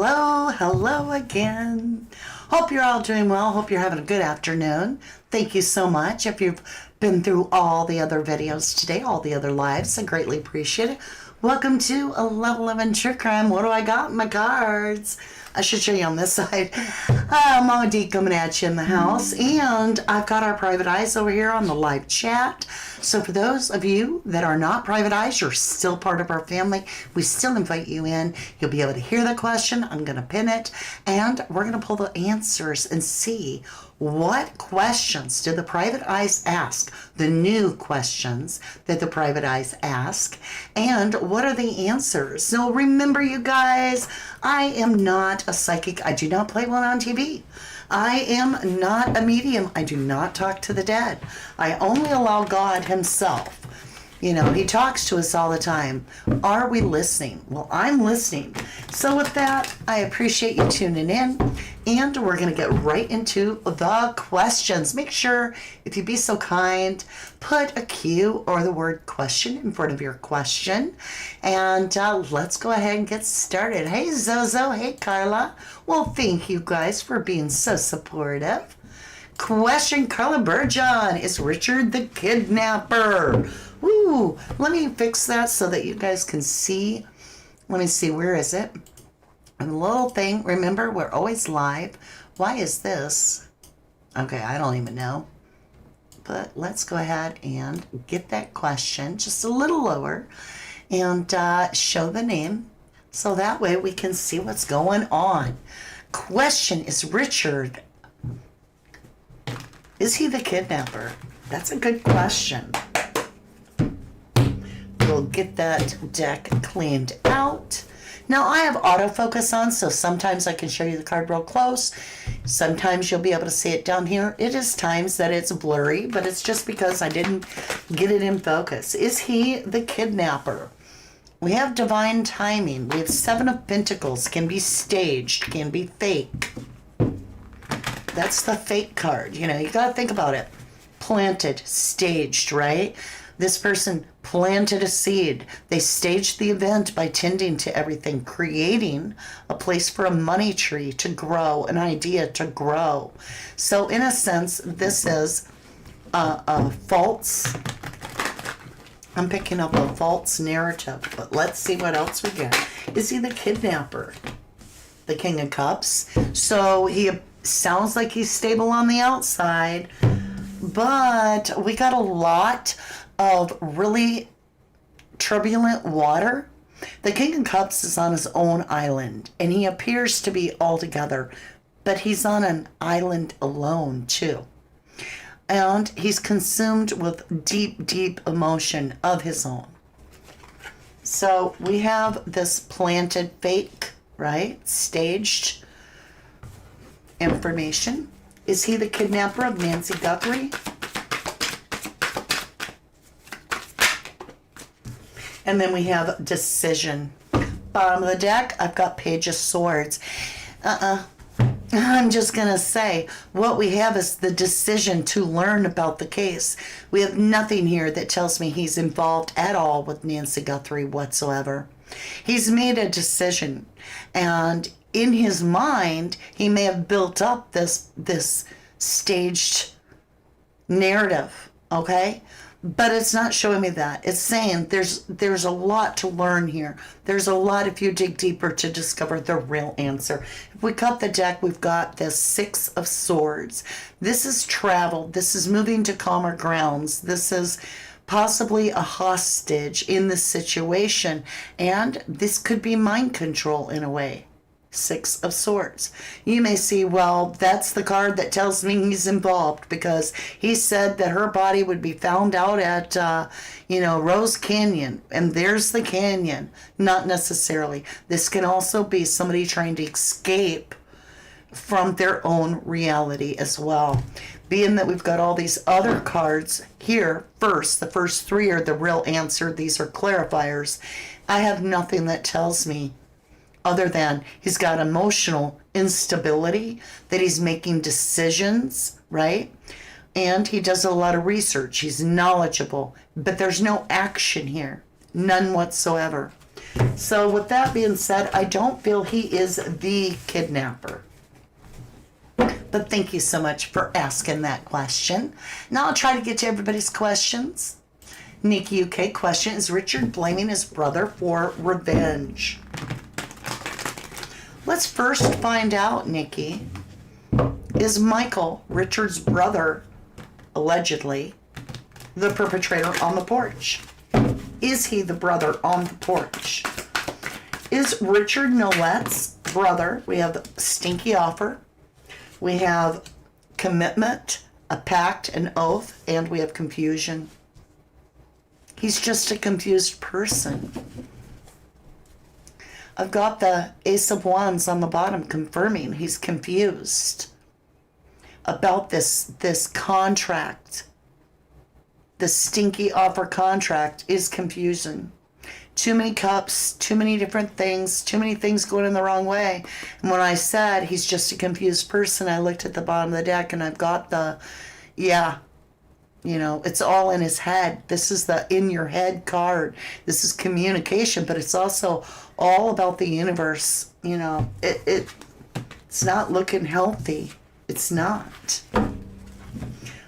Hello again. Hope you're all doing well. Hope you're having a good afternoon. Thank you so much. If you've been through all the other videos today, all the other lives, I greatly appreciate it. Welcome to a level of true crime. What do I got in my cards? I should show you on this side. Mama D coming at you in the house. And I've got our private eyes over here on the live chat. So for those of you that are not private eyes, you're still part of our family. We still invite you in. You'll be able to hear the question. I'm going to pin it. And we're going to pull the answers and see what questions did the private eyes ask, the new questions that the private eyes ask, and what are the answers. So remember, you guys, I am not a psychic. I do not play one on TV. I am not a medium. I do not talk to the dead. I only allow God himself. You know, he talks to us all the time. Are we listening? Well, I'm listening. So with that, I appreciate you tuning in. And we're going to get right into the questions. Make sure, if you'd be so kind, put a Q or the word question in front of your question. And let's go ahead and get started. Hey, Zozo. Hey, Carla. Well, thank you guys for being so supportive. Question, Carla Burgeon. Is Richard the kidnapper? Ooh, let me fix that so that you guys can see. Let me see, where is it? A little thing. Remember, we're always live. Why is this? Okay, I don't even know. But let's go ahead and get that question just a little lower and show the name so that way we can see what's going on. Question, is Richard, is he the kidnapper? That's a good question. We'll get that deck cleaned out. Now I have autofocus on, so sometimes I can show you the card real close. Sometimes you'll be able to see it down here. It is times that it's blurry, but it's just because I didn't get it in focus. Is he the kidnapper? We have divine timing. We have Seven of Pentacles. Can be staged, can be fake. That's the fake card. You know, you got to think about it. Planted, staged, right? This person planted a seed. They staged the event by tending to everything, creating a place for a money tree to grow, an idea to grow. So in a sense, this is a false, I'm picking up a false narrative, but let's see what else we get. Is he the kidnapper? The King of Cups. So he sounds like he's stable on the outside, but we got a lot of really turbulent water. The King of Cups is on his own island, and he appears to be all together, but he's on an island alone too. And he's consumed with deep, deep emotion of his own. So we have this planted fake, right? Staged information. Is he the kidnapper of Nancy Guthrie? And then we have decision. Bottom of the deck, I've got Page of Swords. I'm just going to say, what we have is the decision to learn about the case. We have nothing here that tells me he's involved at all with Nancy Guthrie whatsoever. He's made a decision, and in his mind, he may have built up this staged narrative, okay? But it's not showing me that. It's saying there's a lot to learn here. There's a lot, if you dig deeper, to discover the real answer. If we cut the deck, we've got this Six of Swords. This is travel. This is moving to calmer grounds. This is possibly a hostage in this situation. And this could be mind control in a way. Six of Swords. You may see, well, that's the card that tells me he's involved, because he said that her body would be found out at, Rose Canyon, and there's the canyon. Not necessarily. This can also be somebody trying to escape from their own reality as well. Being that we've got all these other cards here, the first three are the real answer. These are clarifiers. I have nothing that tells me other than he's got emotional instability, that he's making decisions, right? And he does a lot of research. He's knowledgeable, but there's no action here. None whatsoever. So with that being said, I don't feel he is the kidnapper. But thank you so much for asking that question. Now I'll try to get to everybody's questions. Nikki UK question, is Richard blaming his brother for revenge? Let's first find out, Nikki. Is Michael, Richard's brother, allegedly, the perpetrator on the porch? Is he the brother on the porch? Is Richard Nolette's brother? We have stinky offer. We have commitment, a pact, an oath, and we have confusion. He's just a confused person. I've got the Ace of Wands on the bottom confirming he's confused about this contract. The stinky offer contract is confusion. Too many cups, too many different things, too many things going in the wrong way. And when I said he's just a confused person, I looked at the bottom of the deck and I've got the, yeah, you know, it's all in his head. This is the in your head card. This is communication, but it's also all about the universe. You know, it's not looking healthy. It's not.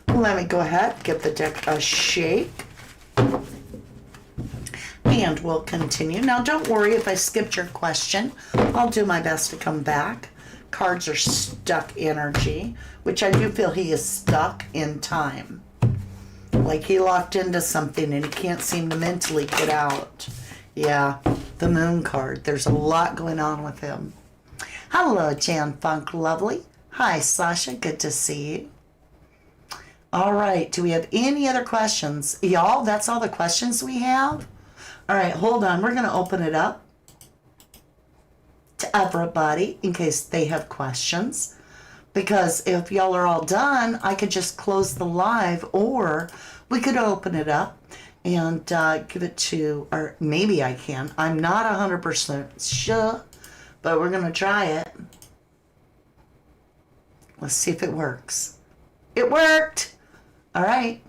Let me go ahead, give the deck a shake. And we'll continue. Now, don't worry if I skipped your question. I'll do my best to come back. Cards are stuck energy, which I do feel he is stuck in time. Like he locked into something and he can't seem to mentally get out. Yeah, the moon card. There's a lot going on with him. Hello, Jan Funk Lovely. Hi, Sasha. Good to see you. All right. Do we have any other questions? Y'all, that's all the questions we have? All right, hold on. We're going to open it up to everybody in case they have questions. Because if y'all are all done, I could just close the live, or we could open it up and give it to, or maybe I can. I'm not 100% sure, but we're going to try it. Let's see if it works. It worked! All right.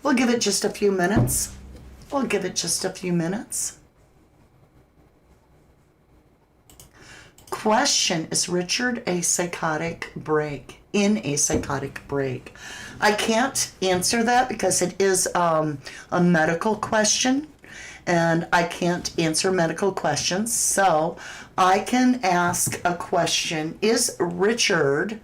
We'll give it just a few minutes. We'll give it just a few minutes. Question, is Richard a psychotic break? In a psychotic break? I can't answer that because it is a medical question, and I can't answer medical questions. So I can ask a question. Is Richard...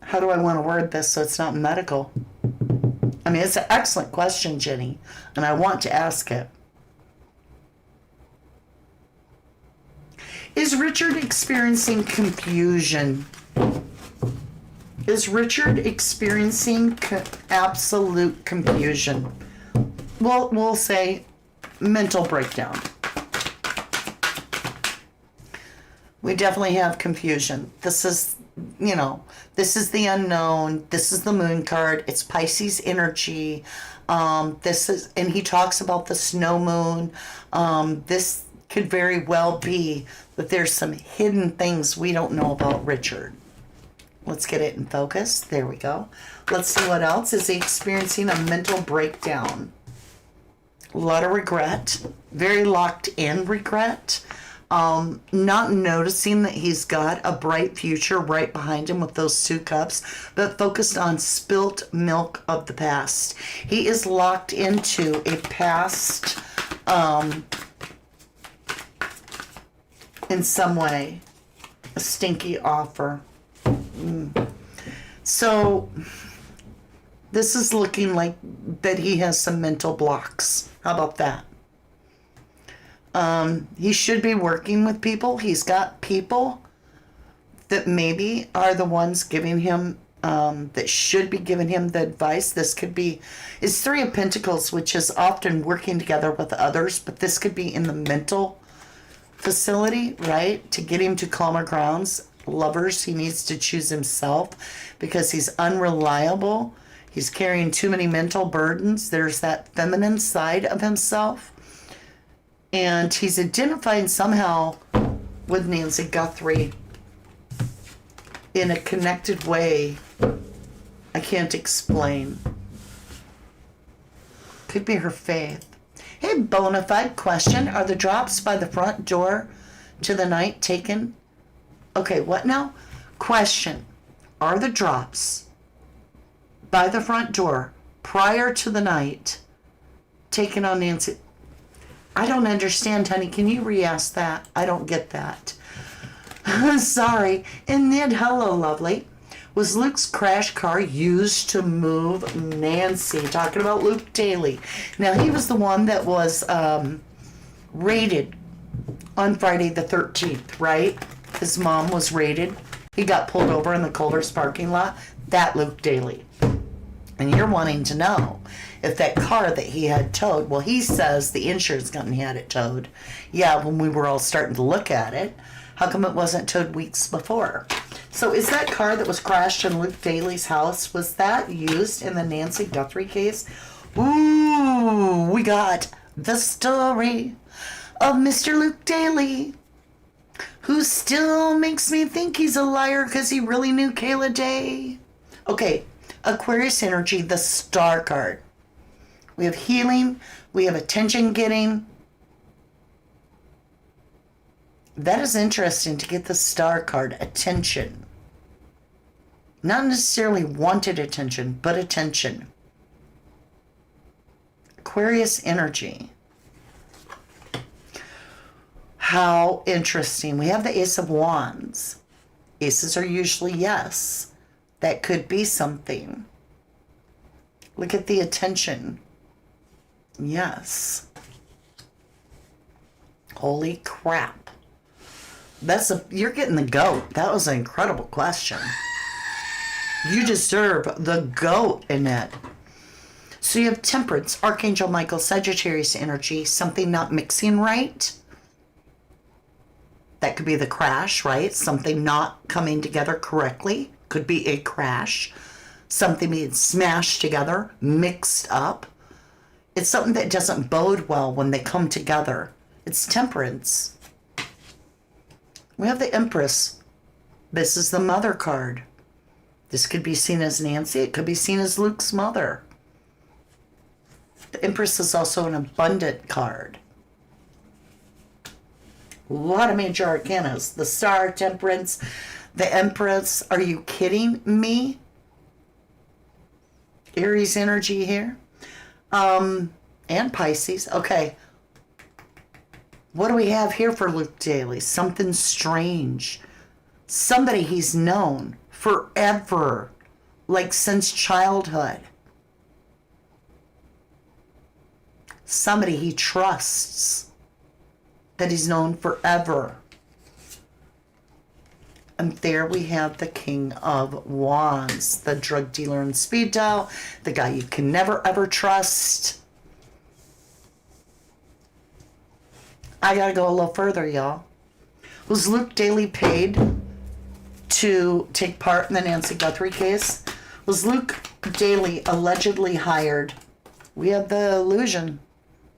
How do I want to word this so it's not medical? I mean, it's an excellent question, Jenny, and I want to ask it. Is Richard experiencing confusion? Is Richard experiencing absolute confusion? Well, we'll say mental breakdown. We definitely have confusion. This is, you know, this is the unknown. This is the moon card. It's Pisces energy. This is, and he talks about the snow moon. This could very well be that there's some hidden things we don't know about Richard. Let's get it in focus. There we go. Let's see what else. Is he experiencing a mental breakdown? A lot of regret. Very locked in regret. Not noticing that he's got a bright future right behind him with those 2 cups, but focused on spilt milk of the past. He is locked into a past, in some way, a stinky offer. So this is looking like that he has some mental blocks. How about that? He should be working with people. He's got people that maybe are the ones giving him, that should be giving him the advice. This could be, it's 3 of Pentacles, which is often working together with others, but this could be in the mental facility, right? To get him to calmer grounds. Lovers, he needs to choose himself because he's unreliable. He's carrying too many mental burdens. There's that feminine side of himself. And he's identifying somehow with Nancy Guthrie in a connected way I can't explain. Could be her faith. Hey, bona fide question. Are the drops by the front door to the night taken? Okay, what now? Question. Are the drops by the front door prior to the night taken on Nancy? I don't understand, honey. Can you re-ask that? I don't get that. Sorry. And then, hello, lovely. Was Luke's crash car used to move Nancy? Talking about Luke Daly. Now, he was the one that was raided on Friday the 13th, right? His mom was raided. He got pulled over in the Culver's parking lot. That Luke Daly. And you're wanting to know if that car that he had towed, well, he says the insurance company had it towed. Yeah, when we were all starting to look at it, how come it wasn't towed weeks before? So is that car that was crashed in Luke Daly's house, was that used in the Nancy Guthrie case? Ooh, we got the story of Mr. Luke Daly, who still makes me think he's a liar because he really knew Kayla Day. Okay, Aquarius energy, the star card. We have healing, we have attention getting. That is interesting to get the star card, attention. Not necessarily wanted attention, but attention. Aquarius energy. How interesting. We have the Ace of Wands. Aces are usually yes. That could be something. Look at the attention. Yes. Holy crap. You're getting the GOAT. That was an incredible question. You deserve the GOAT in it. So you have Temperance, Archangel Michael, Sagittarius energy, something not mixing right. That could be the crash, right? Something not coming together correctly. Could be a crash. Something being smashed together, mixed up. It's something that doesn't bode well when they come together. It's Temperance. We have the Empress. This is the mother card. This could be seen as Nancy. It could be seen as Luke's mother. The Empress is also an abundant card. A lot of major arcanas. The Star, Temperance, the Empress. Are you kidding me? Aries energy here. And Pisces. Okay. What do we have here for Luke Daly? Something strange. Somebody he's known forever, like since childhood. Somebody he trusts, that he's known forever. And there we have the King of Wands, the drug dealer and speed dial, the guy you can never ever trust. I gotta go a little further, y'all. Was Luke Daly paid to take part in the Nancy Guthrie case? Was Luke Daly allegedly hired? We have the illusion,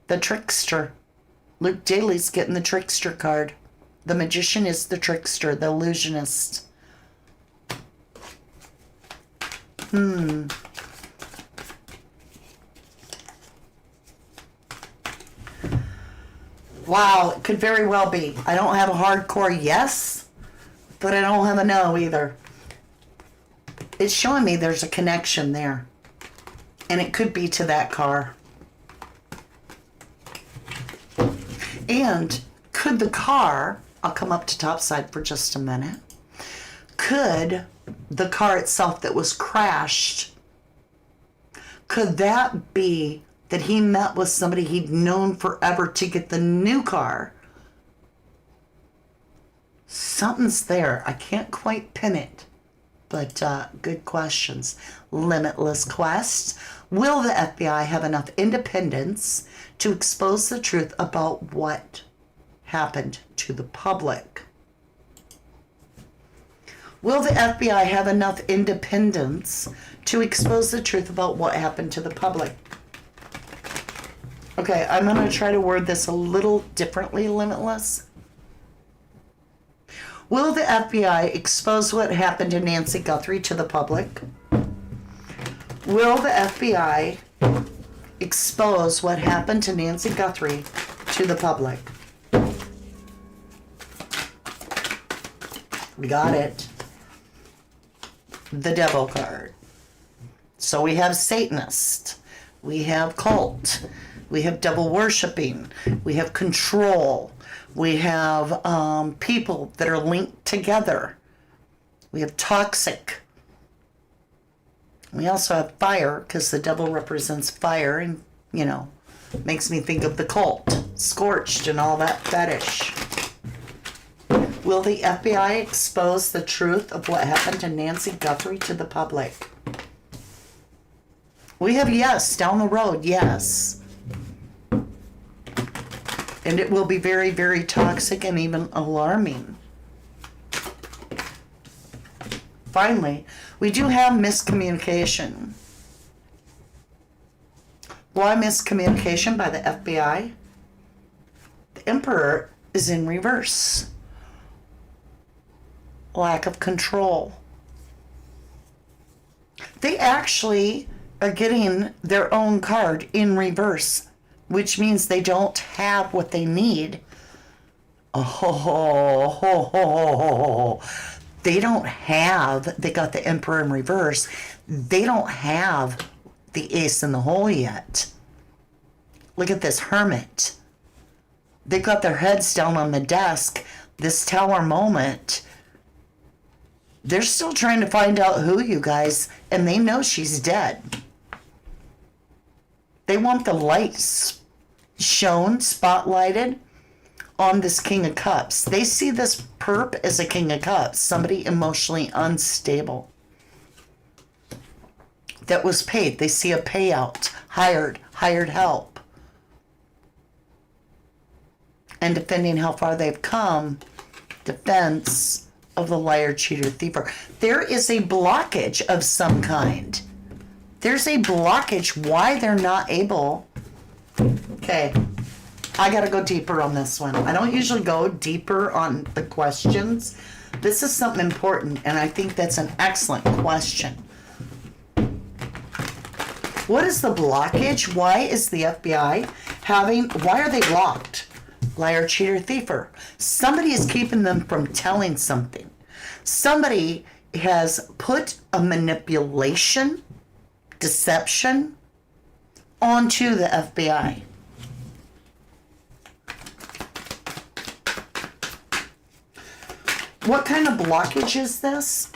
the trickster. Luke Daly's getting the trickster card. The magician is the trickster, the illusionist. Wow, it could very well be. I don't have a hardcore yes, but I don't have a no either. It's showing me there's a connection there. And it could be to that car. And could the car, I'll come up to topside for just a minute. Could the car itself that was crashed, could that be that he met with somebody he'd known forever to get the new car? Something's there. I can't quite pin it, but good questions. Limitless Quest. Will the FBI have enough independence to expose the truth about what happened to the public? Will the FBI have enough independence to expose the truth about what happened to the public? Okay, I'm going to try to word this a little differently, Limitless. Will the FBI expose what happened to Nancy Guthrie to the public? Will the FBI expose what happened to Nancy Guthrie to the public? We got it. The devil card. So we have Satanist. We have cult. We have devil worshiping. We have control. We have people that are linked together. We have toxic. We also have fire, because the devil represents fire, and, you know, makes me think of the cult, scorched and all that fetish. Will the FBI expose the truth of what happened to Nancy Guthrie to the public? We have yes, down the road, yes. And it will be very, very toxic and even alarming. Finally, we do have miscommunication. Why miscommunication by the FBI? The Emperor is in reverse. Lack of control. They actually are getting their own card in reverse, which means they don't have what they need. They don't have, they got the Emperor in reverse. They don't have the ace in the hole yet. Look at this Hermit. They got their heads down on the desk. This Tower moment. They're still trying to find out who, you guys, and they know she's dead. They want the lights shown, spotlighted on this King of Cups. They see this perp as a King of Cups, somebody emotionally unstable that was paid. They see a payout, hired help. And depending how far they've come, defense of the liar, cheater, thiever. There is a blockage of some kind. There's a blockage why they're not able. Okay, I got to go deeper on this one. I don't usually go deeper on the questions. This is something important, and I think that's an excellent question. What is the blockage? Why is the FBI why are they blocked? Liar, cheater, thiever. Somebody is keeping them from telling something. Somebody has put a manipulation, deception onto the FBI. What kind of blockage is this?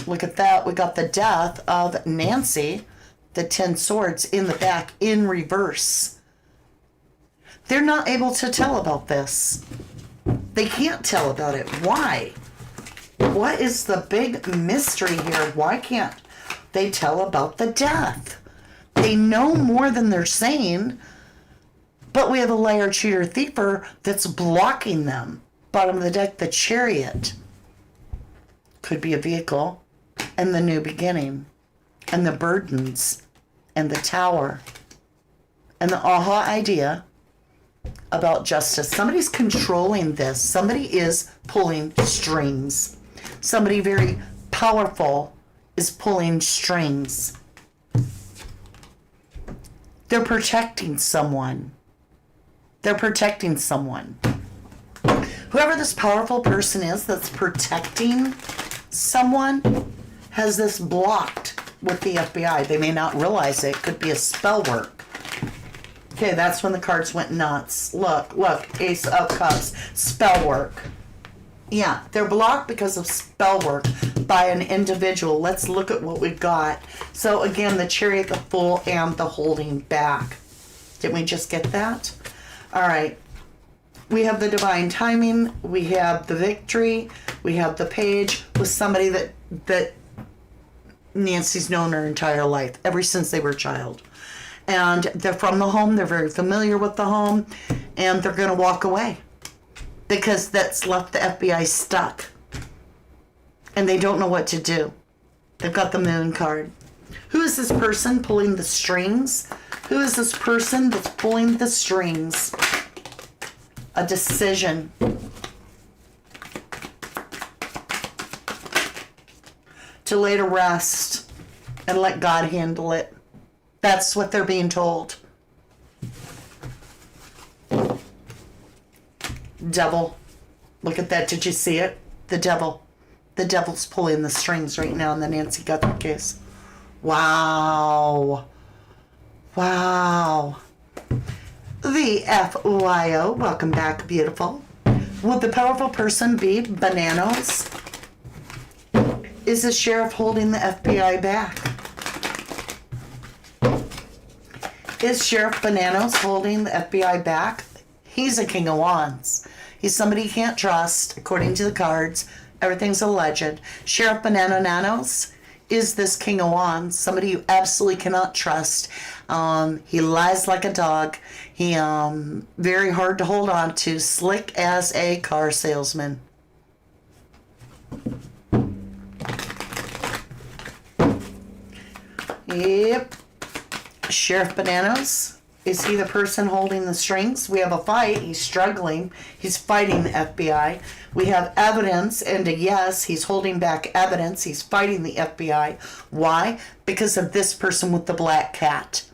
Look at that. We got the death of Nancy, the 10 swords in the back in reverse. They're not able to tell about this. They can't tell about it. Why? What is the big mystery here? Why can't they tell about the death? They know more than they're saying, but we have a liar, cheater, thiever that's blocking them. Bottom of the deck, the Chariot. Could be a vehicle. And the new beginning. And the burdens. And the Tower. And the aha idea about justice. Somebody's controlling this. Somebody is pulling strings. Somebody very powerful is pulling strings. They're protecting someone. They're protecting someone. Whoever this powerful person is that's protecting someone has this blocked with the FBI. They may not realize it. It could be a spell work. Okay, that's when the cards went nuts. Look, Ace of Cups, spell work. Yeah, they're blocked because of spell work by an individual. Let's look at what we've got. So again, the Chariot, the Fool, and the holding back. Didn't we just get that? All right. We have the divine timing. We have the victory. We have the Page with somebody that Nancy's known her entire life, ever since they were a child. And they're from the home. They're very familiar with the home. And they're going to walk away because that's left the FBI stuck. And they don't know what to do. They've got the Moon card. Who is this person pulling the strings? Who is this person that's pulling the strings? A decision. To lay to rest and let God handle it. That's what they're being told. Devil. Look at that. Did you see it? The devil. The devil's pulling the strings right now in the Nancy Guthrie case. Wow. Wow. The FYO. Welcome back, beautiful. Would the powerful person be Bananas? Is the sheriff holding the FBI back? Is Sheriff Bananas holding the FBI back? He's a king of wands. He's somebody you can't trust, according to the cards. Everything's alleged. Sheriff Banana Nanos is this king of wands, somebody you absolutely cannot trust. He lies like a dog. He very hard to hold on to, slick as a car salesman. Yep. Sheriff Bananas, is he the person holding the strings? We have a fight. He's struggling. He's fighting the FBI. We have evidence, and a yes, he's holding back evidence. He's fighting the FBI. Why? Because of this person with the black cat.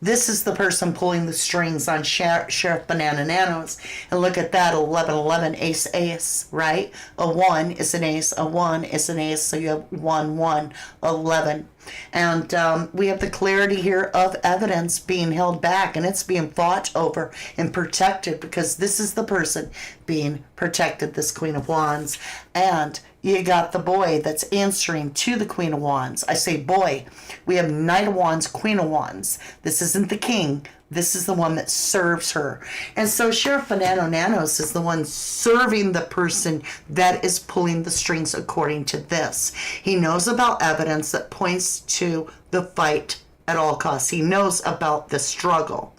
This is the person pulling the strings on Sheriff Banana Nanos. And look at that, 11-11, ace, right? A 1 is an ace, a 1 is an ace, so you have 1-1, 11. And we have the clarity here of evidence being held back, and it's being fought over and protected because this is the person being protected, this Queen of Wands. And you got the boy that's answering to the Queen of Wands. I say boy. We have Knight of Wands, Queen of Wands. This isn't the king. This is the one that serves her. And so Sheriff Banana Nanos is the one serving the person that is pulling the strings according to this. He knows about evidence that points to the fight at all costs. He knows about the struggle.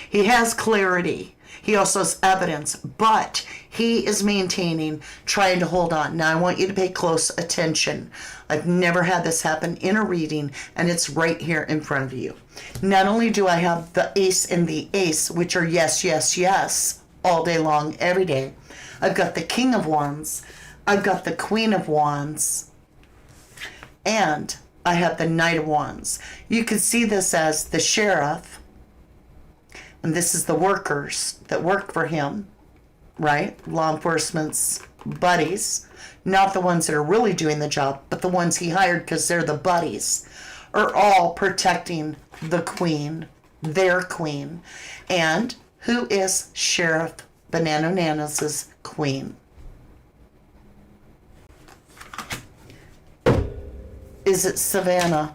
He has clarity. He also has evidence, but he is maintaining, trying to hold on. Now, I want you to pay close attention. I've never had this happen in a reading, and it's right here in front of you. Not only do I have the ace and the ace, which are yes, yes, yes, all day long, every day. I've got the King of Wands. I've got the Queen of Wands. And I have the Knight of Wands. You could see this as the sheriff. And this is the workers that work for him, right? Law enforcement's buddies. Not the ones that are really doing the job, but the ones he hired because they're the buddies, are all protecting the queen, their queen. And who is Sheriff Banana Nanos' queen? Is it Savannah?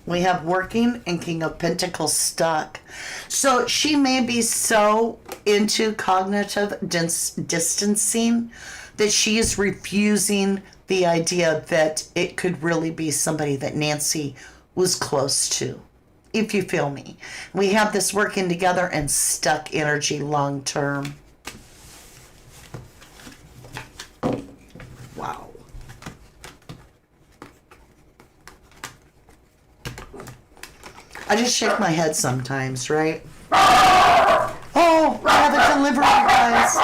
We have working and King of Pentacles stuck. So she may be so into cognitive distancing that she is refusing the idea that it could really be somebody that Nancy was close to, if you feel me. We have this working together and stuck energy long term. Wow. I just shake my head sometimes, right? Oh, I have a delivery, guys.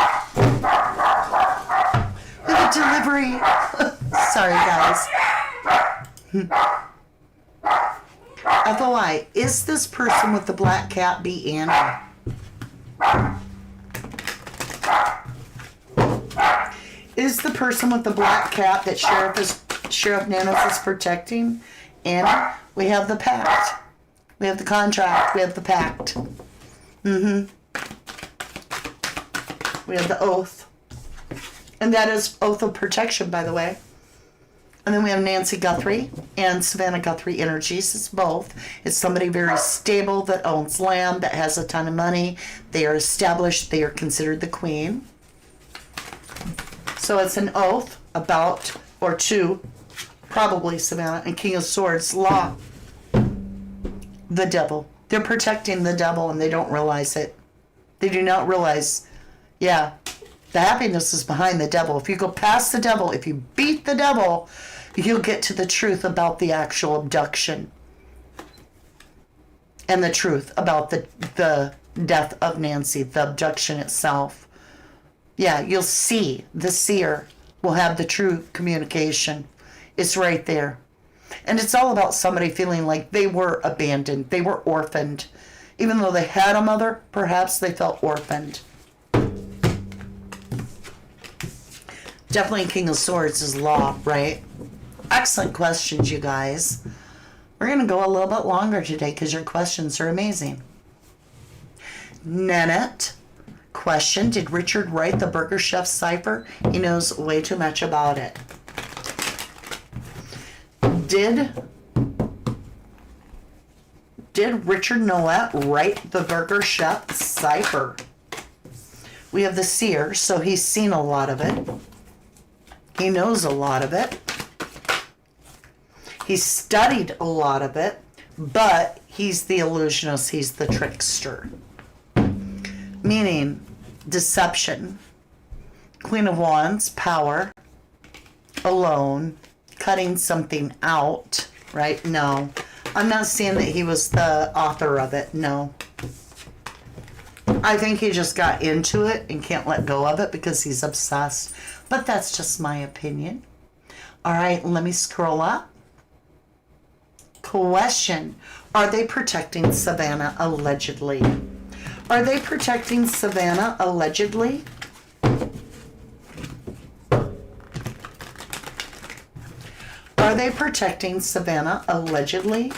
We have a delivery. Sorry, guys. FOI, is this person with the black cat be Anna? Is the person with the black cat that Sheriff Nanos is protecting Anna? We have the pact. We have the contract. We have the pact. We have the oath. And that is oath of protection, by the way. And then we have Nancy Guthrie and Savannah Guthrie energies. It's both. It's somebody very stable that owns land, that has a ton of money. They are established. They are considered the queen. So it's an oath about, or two, probably Savannah, and King of Swords, law. The devil. They're protecting the devil and they don't realize it. They do not realize, yeah, the happiness is behind the devil. If you go past the devil, if you beat the devil, you'll get to the truth about the actual abduction. And the truth about the death of Nancy, the abduction itself. Yeah, you'll see. The seer will have the true communication. It's right there. And it's all about somebody feeling like they were abandoned. They were orphaned. Even though they had a mother, perhaps they felt orphaned. Definitely King of Swords is law, right? Excellent questions, you guys. We're going to go a little bit longer today because your questions are amazing. Nanette question, did Richard write the Burger Chef cipher? He knows way too much about it. Did Richard Noet write the Burger Chef cipher? We have the seer, so he's seen a lot of it. He knows a lot of it. He studied a lot of it, but he's the illusionist, he's the trickster. Meaning, deception. Queen of Wands, power. Alone. Cutting something out, right? No. I'm not saying that he was the author of it, no. I think he just got into it and can't let go of it because he's obsessed. But that's just my opinion. All right, let me scroll up. Question. Are they protecting Savannah allegedly? Are they protecting Savannah allegedly? Are they protecting Savannah allegedly?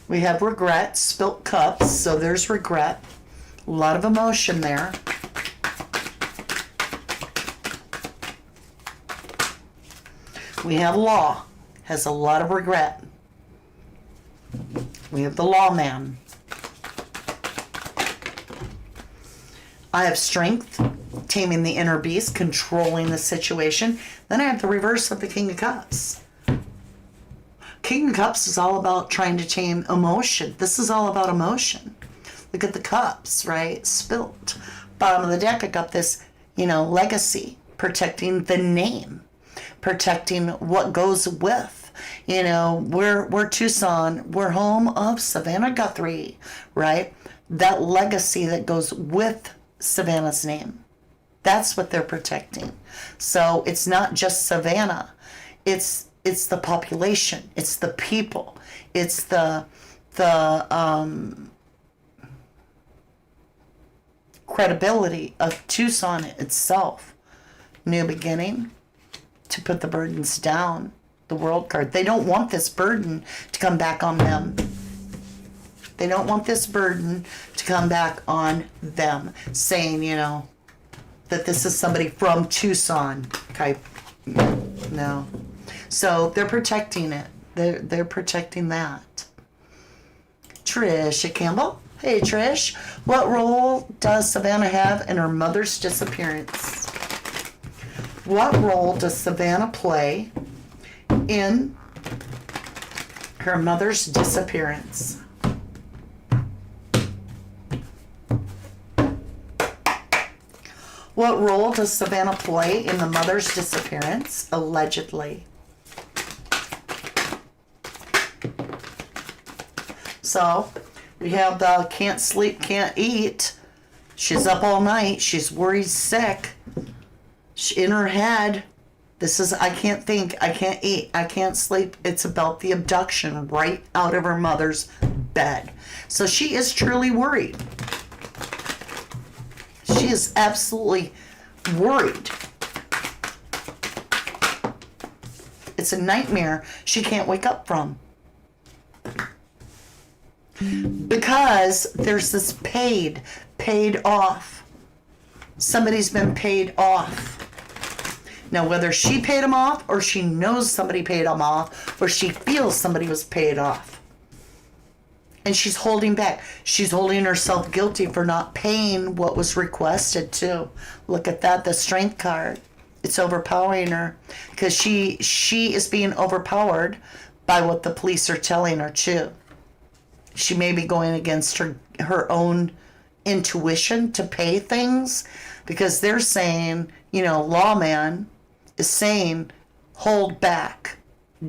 We have regret, spilt cups, so there's regret. A lot of emotion there. We have law, has a lot of regret. We have the lawman. I have strength, taming the inner beast, controlling the situation. Then I have the reverse of the King of Cups. King of Cups is all about trying to tame emotion. This is all about emotion. Look at the cups, right? Spilt. Bottom of the deck, I got this, legacy. Protecting the name. Protecting what goes with. We're Tucson. We're home of Savannah Guthrie, right? That legacy that goes with Savannah's name. That's what they're protecting. So it's not just Savannah. It's the population. It's the people. It's the credibility of Tucson itself. New beginning. To put the burdens down. The World card. They don't want this burden to come back on them. They don't want this burden to come back on them. Saying, that this is somebody from Tucson. Okay. No. So they're protecting it. They're protecting that. Trisha Campbell. Hey Trish. What role does Savannah have in her mother's disappearance? What role does Savannah play in her mother's disappearance? What role does Savannah play in the mother's disappearance, allegedly? So, we have the can't sleep, can't eat. She's up all night. She's worried sick. In her head, this is, I can't think, I can't eat, I can't sleep. It's about the abduction right out of her mother's bed. So she is truly worried. She is absolutely worried. It's a nightmare she can't wake up from. Because there's this paid off. Somebody's been paid off. Now, whether she paid him off or she knows somebody paid him off or she feels somebody was paid off. And she's holding back. She's holding herself guilty for not paying what was requested too. Look at that, the strength card. It's overpowering her because she is being overpowered by what the police are telling her too. She may be going against her own intuition to pay things because they're saying, lawman is saying, hold back.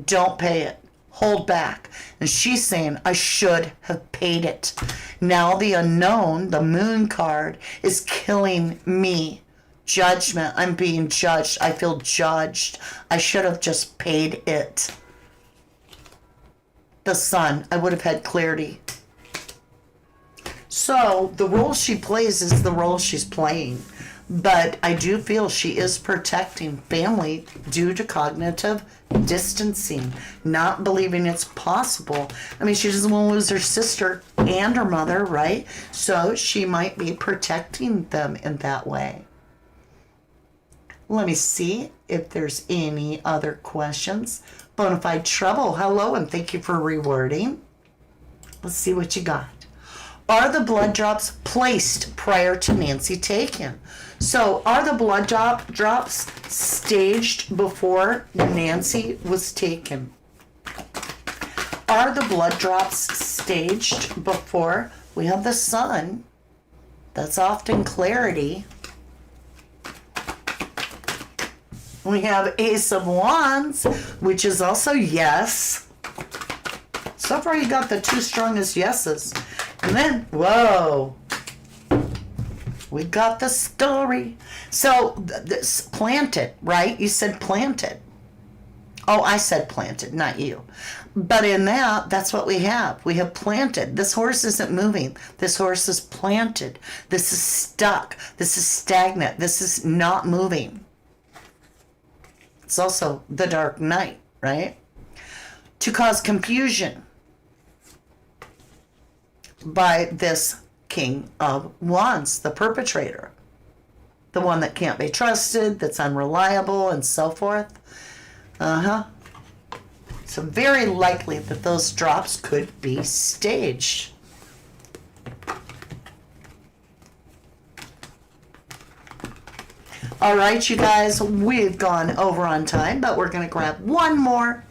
Don't pay it. Hold back. And she's saying, I should have paid it. Now the unknown, the moon card, is killing me. Judgment. I'm being judged. I feel judged. I should have just paid it. The sun. I would have had clarity. So the role she plays is the role she's playing. But I do feel she is protecting family due to cognitive distancing, not believing it's possible. I mean, she doesn't want to lose her sister and her mother, right? So she might be protecting them in that way. Let me see if there's any other questions. Bonafide Trouble, hello, and thank you for rewarding. Let's see what you got. Are the blood drops placed prior to Nancy taken? So are the blood drops staged before Nancy was taken? Are the blood drops staged before? We have the sun. That's often clarity. We have Ace of Wands, which is also yes. So far you got the two strongest yeses. And then, whoa, we got the story. So this planted, right? You said planted. Oh, I said planted, not you. But in that's what we have. We have planted. This horse isn't moving. This horse is planted. This is stuck. This is stagnant. This is not moving. It's also the Dark Knight, right? To cause confusion by this King of Wands, the perpetrator, the one that can't be trusted, that's unreliable, and so forth. So very likely that those drops could be staged. All right, you guys, we've gone over on time, but we're going to grab one more.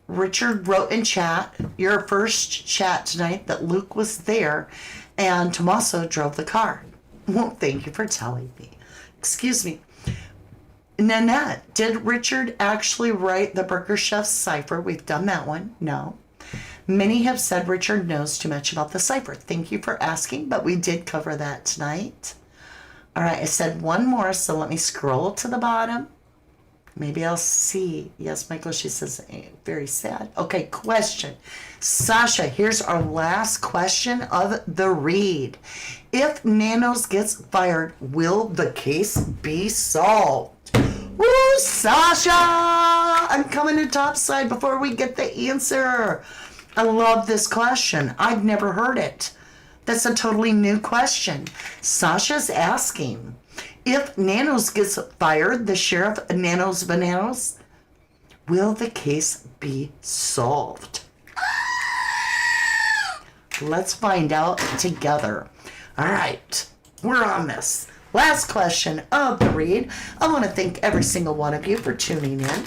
Richard wrote in chat, your first chat tonight, that Luke was there and Tommaso drove the car. Well, thank you for telling me. Excuse me. Nanette, did Richard actually write the Burger Chef's cipher? We've done that one. No. Many have said Richard knows too much about the cipher. Thank you for asking, but we did cover that tonight. All right, I said one more, so let me scroll to the bottom. Maybe I'll see. Yes, Michael, she says, very sad. Okay, question. Sasha, here's our last question of the read. If Nanos gets fired, will the case be solved? Woo, Sasha! I'm coming to topside before we get the answer. I love this question. I've never heard it. That's a totally new question. Sasha's asking, if Nanos gets fired, the sheriff, Nanos Bananos, will the case be solved? Let's find out together. All right, we're on this. Last question of the read. I want to thank every single one of you for tuning in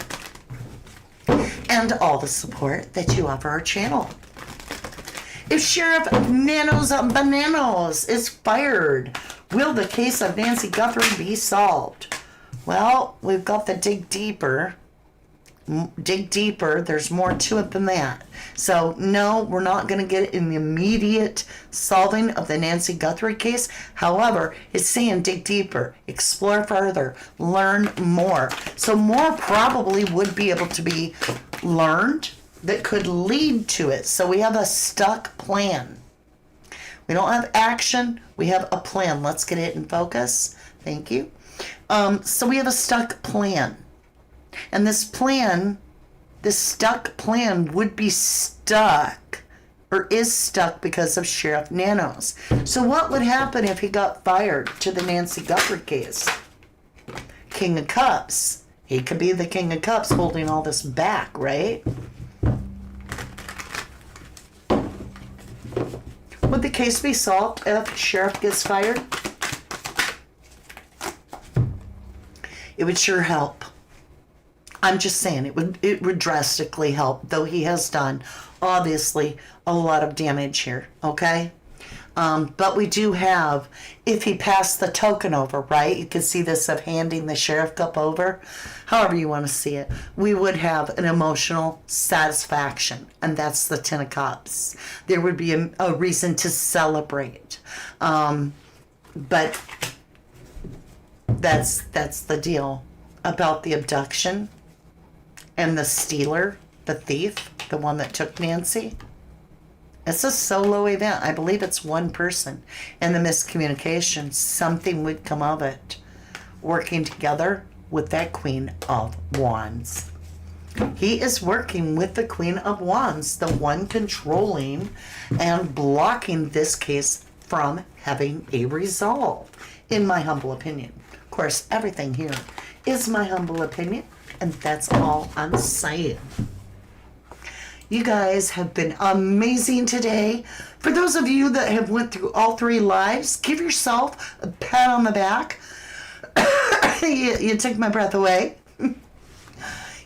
and all the support that you offer our channel. If Sheriff Nanos Bananos is fired, will the case of Nancy Guthrie be solved? Well, we've got the dig deeper. Dig deeper. There's more to it than that. So, no, we're not going to get an immediate solving of the Nancy Guthrie case. However, it's saying dig deeper, explore further, learn more. So more probably would be able to be learned that could lead to it. So we have a stuck plan. We don't have action. We have a plan. Let's get it in focus. Thank you. So we have a stuck plan. And this plan, this stuck plan would be stuck or is stuck because of Sheriff Nanos. So what would happen if he got fired to the Nancy Guthrie case? King of Cups. He could be the King of Cups holding all this back, right? Would the case be solved if Sheriff gets fired? It would sure help. I'm just saying it would drastically help, though he has done obviously a lot of damage here, okay? But we do have, if he passed the token over, right? You can see this of handing the sheriff cup over, however you want to see it. We would have an emotional satisfaction, and that's the Ten of Cups. There would be a reason to celebrate. But that's the deal about the abduction and the stealer, the thief, the one that took Nancy. It's a solo event. I believe it's one person. And the miscommunication, something would come of it. Working together with that Queen of Wands. He is working with the Queen of Wands, the one controlling and blocking this case from having a resolve, in my humble opinion. Of course, everything here is my humble opinion, and that's all I'm saying. You guys have been amazing today. For those of you that have went through all 3 lives, give yourself a pat on the back. You took my breath away.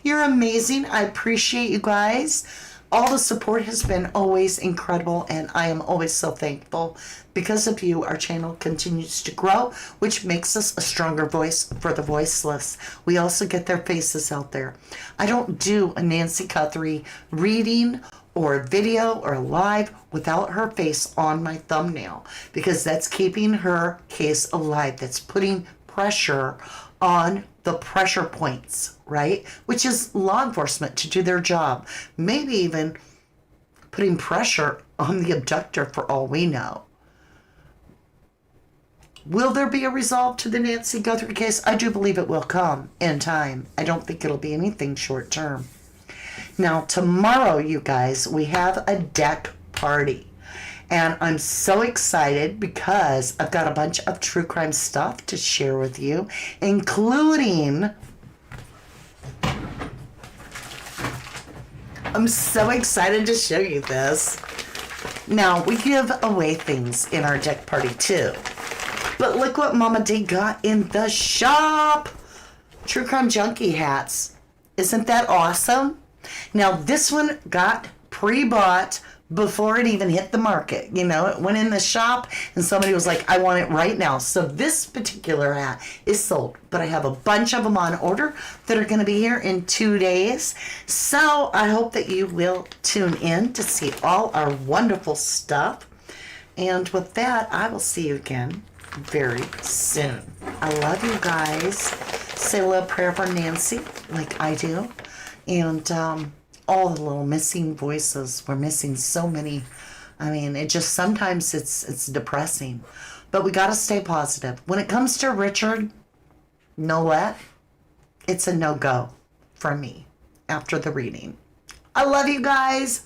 You're amazing. I appreciate you guys. All the support has been always incredible, and I am always so thankful. Because of you, our channel continues to grow, which makes us a stronger voice for the voiceless. We also get their faces out there. I don't do a Nancy Guthrie reading or video or live without her face on my thumbnail, because that's keeping her case alive. That's putting pressure on the pressure points, right? Which is law enforcement to do their job. Maybe even putting pressure on the abductor for all we know. Will there be a resolve to the Nancy Guthrie case? I do believe it will come in time. I don't think it'll be anything short term. Now, tomorrow, you guys, we have a deck party. And I'm so excited because I've got a bunch of true crime stuff to share with you, including... I'm so excited to show you this. Now, we give away things in our deck party too. But look what Mama D got in the shop. True Crime Junkie hats. Isn't that awesome? Now, this one got pre-bought before it even hit the market. You know, it went in the shop and somebody was like, I want it right now. So this particular hat is sold, but I have a bunch of them on order that are going to be here in 2 days. So I hope that you will tune in to see all our wonderful stuff. And with that, I will see you again very soon. I love you guys. Say a little prayer for Nancy like I do. And all the little missing voices. We're missing so many. I mean, it just sometimes it's depressing. But we got to stay positive. When it comes to Richard Nolet, it's a no-go for me after the reading. I love you guys.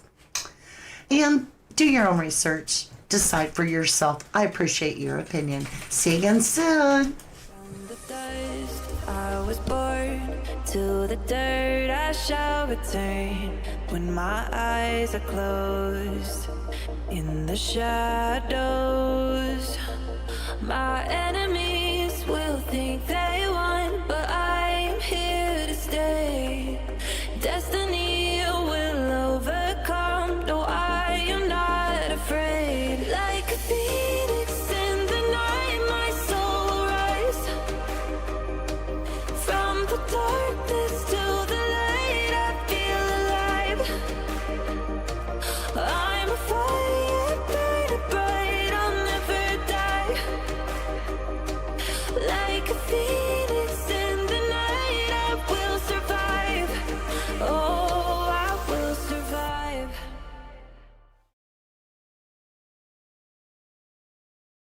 And do your own research. Decide for yourself. I appreciate your opinion. See you again soon. From the dust I was born, to the dirt I shall return. When my eyes are closed, in the shadows, my